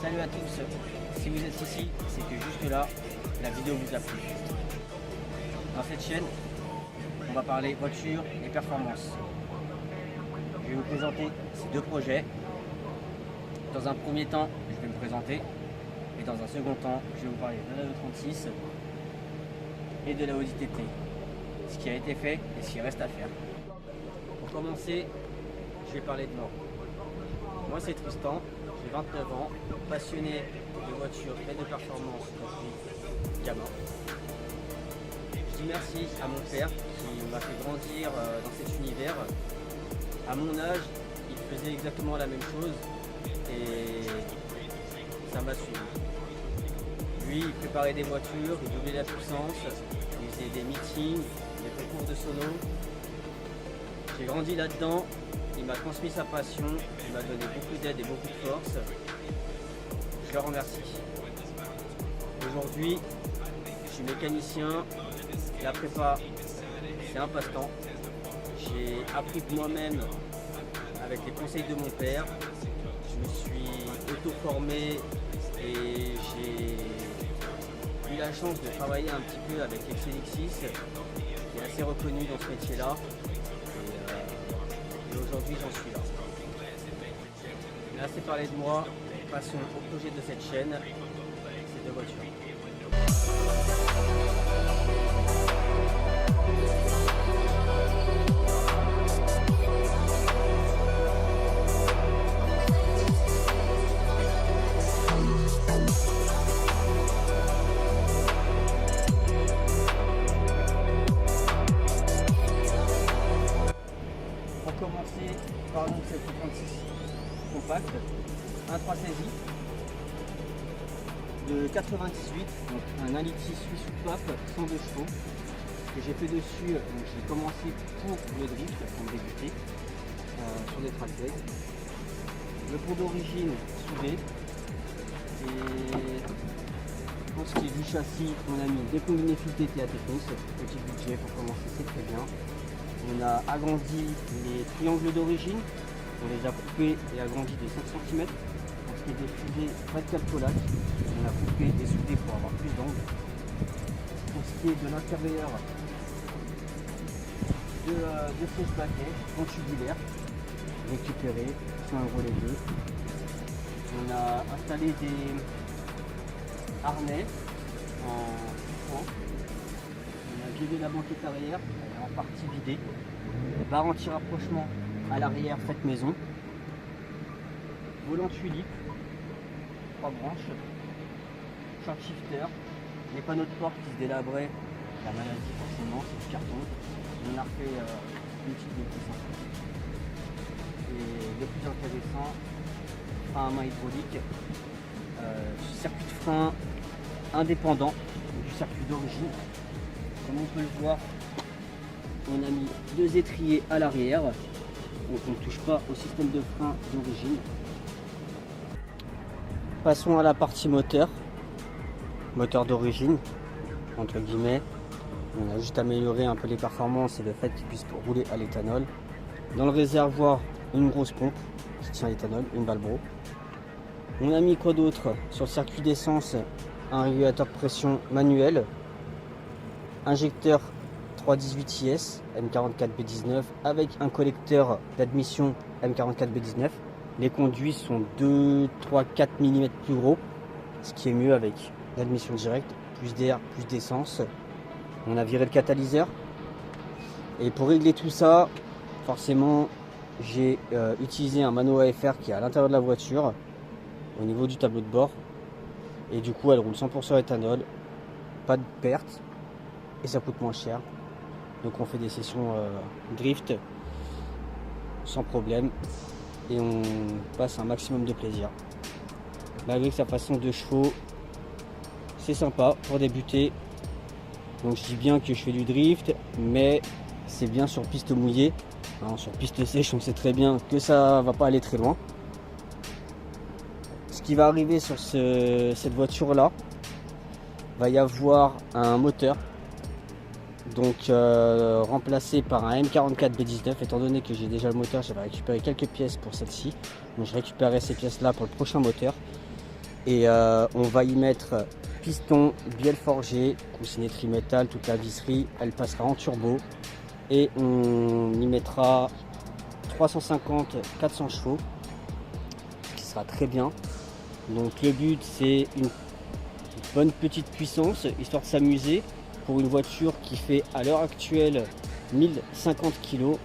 Salut à tous, si vous êtes ici, c'est que juste là, la vidéo vous a plu. Dans cette chaîne, on va parler voiture et performance. Je vais vous présenter ces deux projets. Dans un premier temps, je vais me présenter. Et dans un second temps, je vais vous parler de la E36 et de la Audi TT. Ce qui a été fait et ce qui reste à faire. Pour commencer, je vais parler de moi. Moi c'est Tristan, j'ai 29 ans, passionné de voiture et de performance depuis gamin. Je dis merci à mon père qui m'a fait grandir dans cet univers. À mon âge, il faisait exactement la même chose et ça m'a suivi. Lui, il préparait des voitures, il doublait la puissance, il faisait des meetings, des concours de sono. J'ai grandi là-dedans, il m'a transmis sa passion, il m'a donné beaucoup d'aide et beaucoup de force. Je le remercie. Aujourd'hui, je suis mécanicien, la prépa, c'est un passe-temps. J'ai appris de moi-même avec les conseils de mon père. Je me suis auto-formé et j'ai eu la chance de travailler un petit peu avec Excelixis, qui est assez reconnu dans ce métier-là. Et aujourd'hui, j'en suis là. Là, c'est parler de moi. Passons au projet de cette chaîne, c'est de voitures. Pour commencer, parlons de cette 36 compacte, un 3 saisie de 98, donc un 1,6 litre Suisse swap 102 chevaux. Ce que j'ai fait dessus, j'ai commencé pour le drift pour débuter sur des track-days. Le pont d'origine soudé. Et pour ce qui est du châssis, on a mis des combinés fil TT à Technos, petit budget pour commencer, c'est très bien. On a agrandi les triangles d'origine, on les a coupés et agrandis de 5 cm. Pour ce qui est des fusées Red Calcolac, on a coupé et soudé pour avoir plus d'angle. Pour ce qui est de l'intérieur de ces baquets contubulaires, récupérés, sont un relais 2. On a installé des harnais en 6 points. On a vidé la banquette arrière, elle est en partie vidée. Barre anti-rapprochement à l'arrière faite maison. Volant tulipe, 3 branches, short shifter, les panneaux de porte qui se délabraient, la maladie forcément, c'est du carton. On a refait une petite découverte. Et le plus intéressant, frein à main hydraulique, circuit de frein indépendant du circuit d'origine. Comme on peut le voir, on a mis 2 étriers à l'arrière, donc on ne touche pas au système de frein d'origine. Passons à la partie moteur d'origine, entre guillemets. On a juste amélioré un peu les performances et le fait qu'il puisse rouler à l'éthanol. Dans le réservoir, une grosse pompe qui tient l'éthanol, une Valbro. On a mis quoi d'autre? Sur le circuit d'essence, un régulateur de pression manuel, injecteur 318IS M44B19 avec un collecteur d'admission M44B19. Les conduits sont 2, 3, 4 mm plus gros, ce qui est mieux avec l'admission directe, plus d'air, plus d'essence. On a viré le catalyseur. Et pour régler tout ça, forcément, j'ai utilisé un mano AFR qui est à l'intérieur de la voiture, au niveau du tableau de bord. Et du coup, elle roule 100% éthanol, pas de perte, et ça coûte moins cher. Donc on fait des sessions drift sans problème. Et on passe un maximum de plaisir. Malgré que sa façon 2 chevaux, c'est sympa pour débuter. Donc je dis bien que je fais du drift, mais c'est bien sur piste mouillée. Alors, sur piste sèche, on sait très bien que ça va pas aller très loin. Ce qui va arriver sur cette voiture là, va y avoir un moteur. Donc remplacé par un M44B19, étant donné que j'ai déjà le moteur, j'avais récupéré quelques pièces pour celle-ci. Donc je récupérerai ces pièces là pour le prochain moteur. Et on va y mettre piston, bielle forgée, coussinet trimétal, toute la visserie, elle passera en turbo. Et on y mettra 350-400 chevaux, ce qui sera très bien. Donc le but c'est une bonne petite puissance, histoire de s'amuser. Pour une voiture qui fait à l'heure actuelle 1050 kg,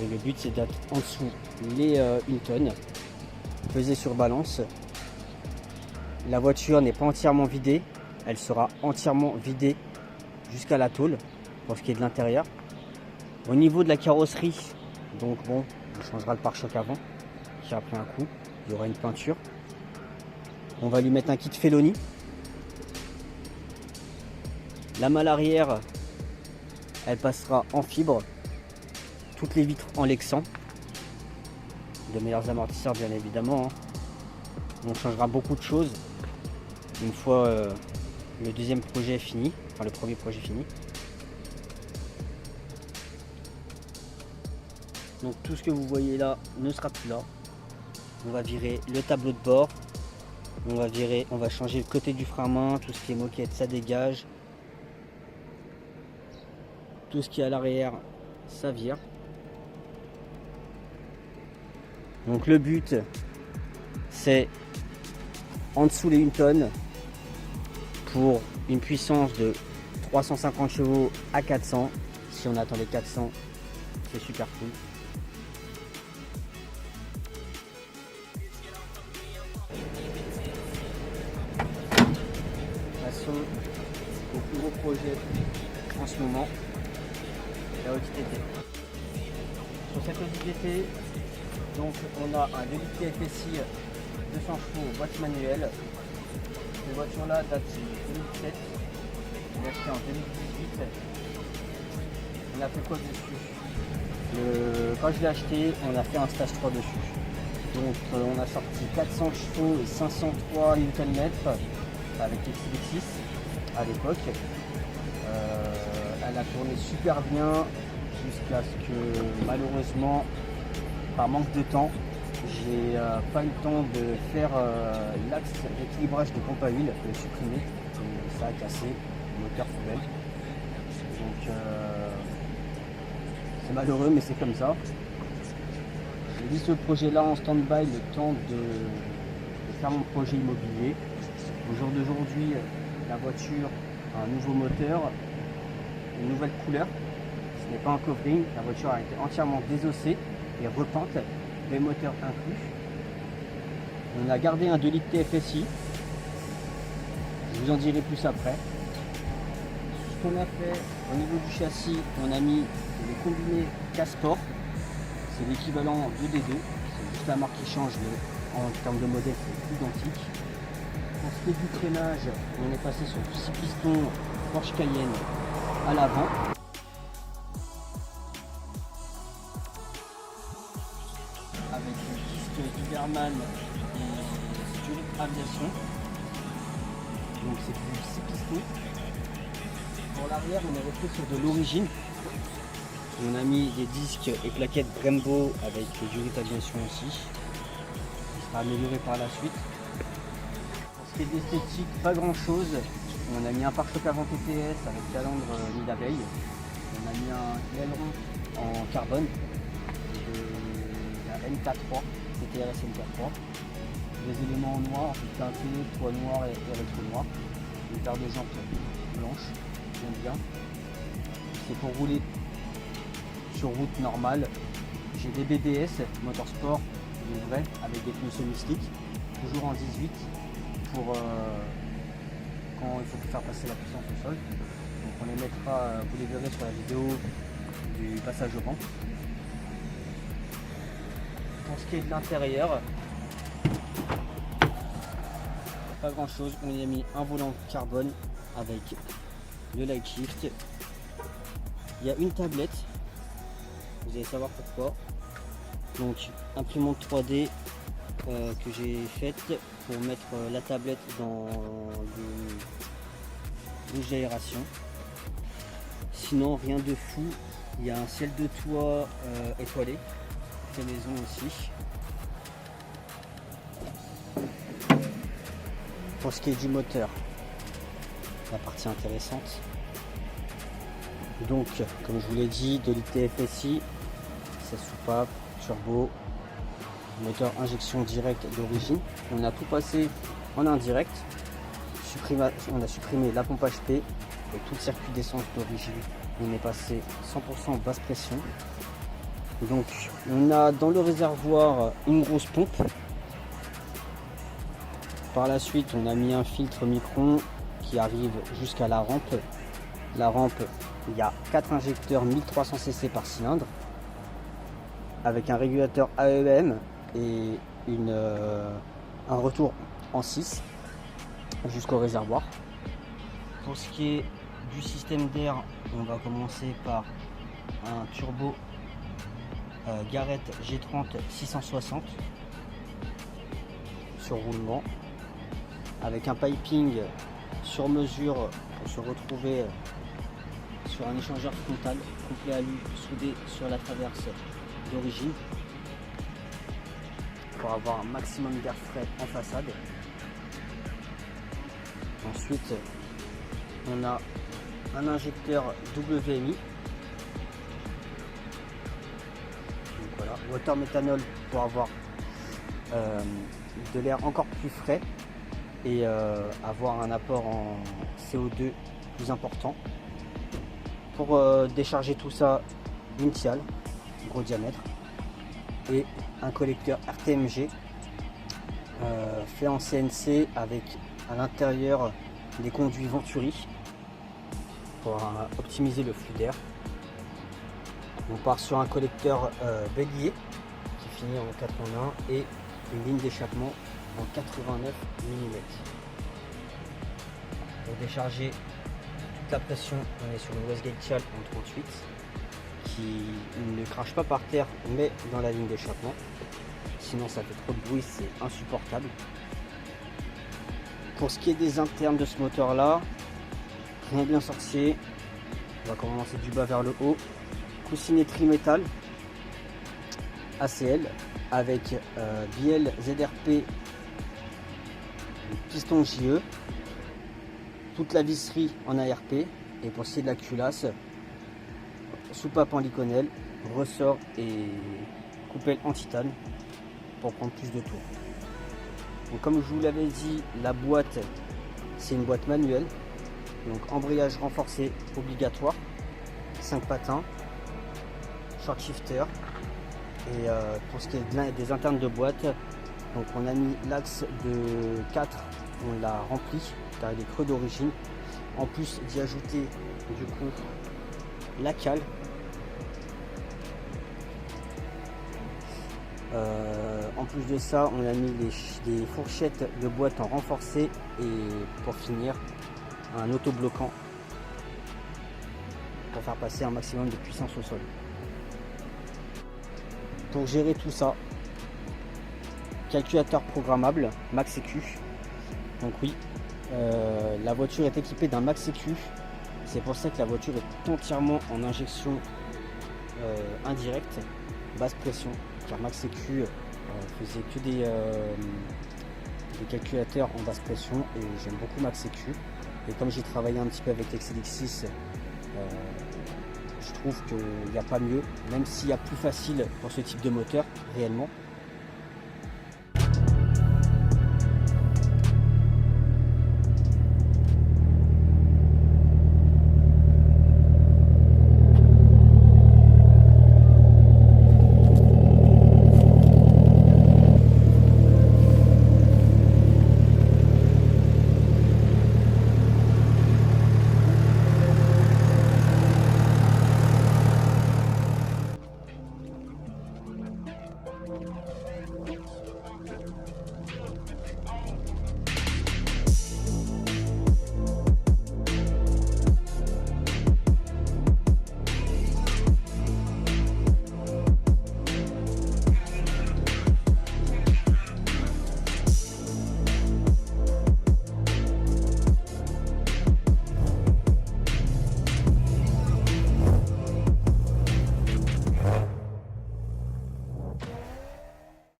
et le but c'est d'être en dessous les 1 tonne, pesée sur balance. La voiture n'est pas entièrement vidée, elle sera entièrement vidée jusqu'à la tôle pour ce qui est de l'intérieur. Au niveau de la carrosserie, donc bon, on changera le pare-choc avant qui a pris un coup, il y aura une peinture. On va lui mettre un kit Feloni. La malle arrière, elle passera en fibre, toutes les vitres en Lexan, de meilleurs amortisseurs bien évidemment. On changera beaucoup de choses une fois le deuxième projet est fini, enfin le premier projet fini. Donc tout ce que vous voyez là ne sera plus là. On va virer le tableau de bord, on va changer le côté du frein à main, tout ce qui est moquette ça dégage. Tout ce qui est à l'arrière, ça vire. Donc le but, c'est en dessous les 1 tonne pour une puissance de 350 chevaux à 400. Si on attend les 400, c'est super cool. Passons au plus gros projet en ce moment. La Audi TT. Sur cette Audi TT, donc on a un 2 litres TFSI 200 chevaux boîte manuelle. Cette voiture là date de 2007. On l'a acheté en 2018. On a fait quoi dessus? Quand je l'ai acheté, on a fait un stage 3 dessus. Donc on a sorti 400 chevaux et 503 Nm avec X6 à l'époque. Elle a tourné super bien jusqu'à ce que malheureusement, par manque de temps, j'ai pas eu le temps de faire l'axe d'équilibrage de pompe à huile, le supprimer. Et ça a cassé le moteur poubelle. Donc c'est malheureux mais c'est comme ça. J'ai mis ce projet là en stand-by le temps de faire mon projet immobilier. Au jour d'aujourd'hui, la voiture a un nouveau moteur, une nouvelle couleur. Ce n'est pas un covering, la voiture a été entièrement désossée. et repente, les moteurs inclus. On a gardé un 2 litres TFSI. Je vous en dirai plus après. Ce qu'on a fait au niveau du châssis, on a mis les combinés Casport. C'est l'équivalent 2D2. C'est juste la marque qui change, mais en termes de modèle, c'est identique. Pour ce qui est du freinage, on est passé sur du 6 pistons Porsche Cayenne à l'avant. Avec le disque Duberman et Zurich Aviation. Donc c'est du 6 pistons. Pour l'arrière, on est resté sur de l'origine. On a mis des disques et plaquettes Brembo avec le Zurich Aviation aussi. Qui sera amélioré par la suite. Pour ce qui est d'esthétique, pas grand chose. On a mis un pare-choc avant TTS avec calandre nid d'abeille. On a mis un aileron en carbone de la MK3, TTRS MK3. Des éléments en noir, teinté, toit noir et rétro noir. Une paire de jantes blanches, j'aime bien. C'est pour rouler sur route normale. J'ai des BBS Motorsport, des vrais, avec des pneus semi-slick, toujours en 18 pour quand il faut faire passer la puissance au sol. Donc on les mettra, vous les verrez sur la vidéo du passage au vent. Pour ce qui est de l'intérieur, pas grand chose, on y a mis un volant carbone avec le light shift. Il y a une tablette, vous allez savoir pourquoi. Donc imprimante 3D que j'ai faite pour mettre la tablette dans le bouche d'aération. Sinon rien de fou. Il y a un ciel de toit étoilé, fait maison aussi. Pour ce qui est du moteur, la partie intéressante. Donc comme je vous l'ai dit, 2 litres TFSI, 16 soupapes, turbo, moteur injection directe d'origine. On a tout passé en indirect. On a supprimé la pompe HP et tout le circuit d'essence d'origine. On est passé 100% basse pression. Donc on a dans le réservoir une grosse pompe. Par la suite, on a mis un filtre Micron qui arrive jusqu'à la rampe. La rampe, il y a 4 injecteurs 1300 cc par cylindre avec un régulateur AEM et un retour en 6 jusqu'au réservoir. Pour ce qui est du système d'air, on va commencer par un turbo Garrett G30 660 sur roulement avec un piping sur mesure pour se retrouver sur un échangeur frontal complet alu soudé sur la traverse d'origine pour avoir un maximum d'air frais en façade. Ensuite, on a un injecteur WMI. Donc voilà, water méthanol pour avoir de l'air encore plus frais et avoir un apport en CO2 plus important. Pour décharger tout ça, une tiale, gros diamètre, et un collecteur RTMG fait en CNC avec à l'intérieur des conduits Venturi pour optimiser le flux d'air. On part sur un collecteur bélier qui finit en 4 en 1 et une ligne d'échappement en 89 mm. Pour décharger toute la pression, on est sur une Westgate Tial en 38 qui ne crache pas par terre mais dans la ligne d'échappement. Sinon ça fait trop de bruit, c'est insupportable. Pour ce qui est des internes de ce moteur là, rien bien sorcier. On va commencer du bas vers le haut. Coussinet trimétal ACL avec bielle ZRP, piston JE, toute la visserie en ARP, et pour ce qui est de la culasse, soupape en liconel, ressort et coupelle en titane pour prendre plus de tours. Donc, comme je vous l'avais dit, la boîte c'est une boîte manuelle, donc embrayage renforcé obligatoire, 5 patins, short shifter, Et pour ce qui est des internes de boîte, donc on a mis l'axe de 4, on l'a rempli car il est creux d'origine. En plus d'y ajouter du coup la cale. En plus de ça, on a mis des fourchettes de boîte en renforcé et pour finir un autobloquant pour faire passer un maximum de puissance au sol. Pour gérer tout ça, calculateur programmable Max EQ. Donc oui, la voiture est équipée d'un Max EQ. C'est pour ça que la voiture est entièrement en injection indirecte, basse pression, car Max EQ faisait que des calculateurs en basse pression et j'aime beaucoup Max EQ. Et comme j'ai travaillé un petit peu avec l'XLX6, je trouve qu'il n'y a pas mieux, même s'il y a plus facile pour ce type de moteur réellement.